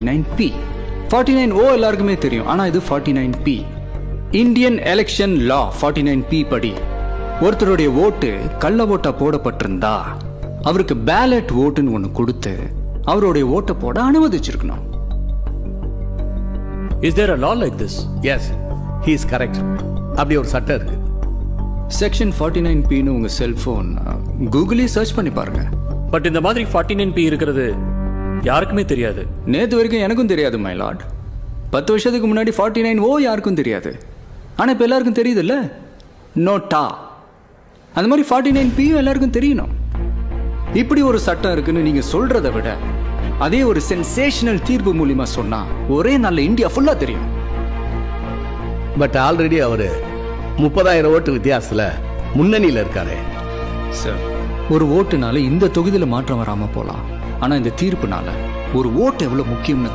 49P. 49O எல்லாருக்குமே தெரியும், ஆனா இது 49P. இந்தியன் எலெக்ஷன் லா 49P படி ஒருத்தருடைய ஓட்டு கள்ள ஓட்டா போடப்பட்டிருந்தா அவருக்கு பேலட் ஓட்டுன்னு ஒன்று கொடுத்து அவருடைய ஓட்டை போட அனுமதிச்சிருக்கணும். Is there a law like this? Yes, he is correct. அப்படி ஒரு சட்டம் இருக்கு. செக்ஷன் 49Pன்னு உங்க செல்போன் கூகுளே சர்ச் பண்ணி பாருங்க. பட் இந்த மாதிரி 49P இருக்கிறது யாருக்குமே தெரியாது. நேற்று வரைக்கும் எனக்கும் தெரியாது மை லார்ட். 10 வருஷத்துக்கு முன்னாடி 49O யாருக்கும் தெரியாது. ஆனால் இப்போ எல்லாருக்கும் தெரியுதுல்ல, நோட்டா. அந்த மாதிரி 49Pயும் எல்லாருக்கும் தெரியணும். இப்படி ஒரு சட்டம் இருக்குன்னு நீங்க சொல்றதை விட அதே ஒரு சென்சேஷனல் தீர்ப்பு மூலியமா சொன்னா ஒரே நல்ல இந்தியா ஃபுல்லா தெரியும். பட் ஆல்ரெடி அவரு 30,000 ஓட்டு வித்தியாசத்துல முன்னணியில இருக்காரு. சார், ஒரு ஓட்டுனால இந்த தொகுதியில மாற்றம் வராம போலாம், ஆனா இந்த தீர்ப்புனால ஒரு ஓட்டு எவ்வளவு முக்கியம்னு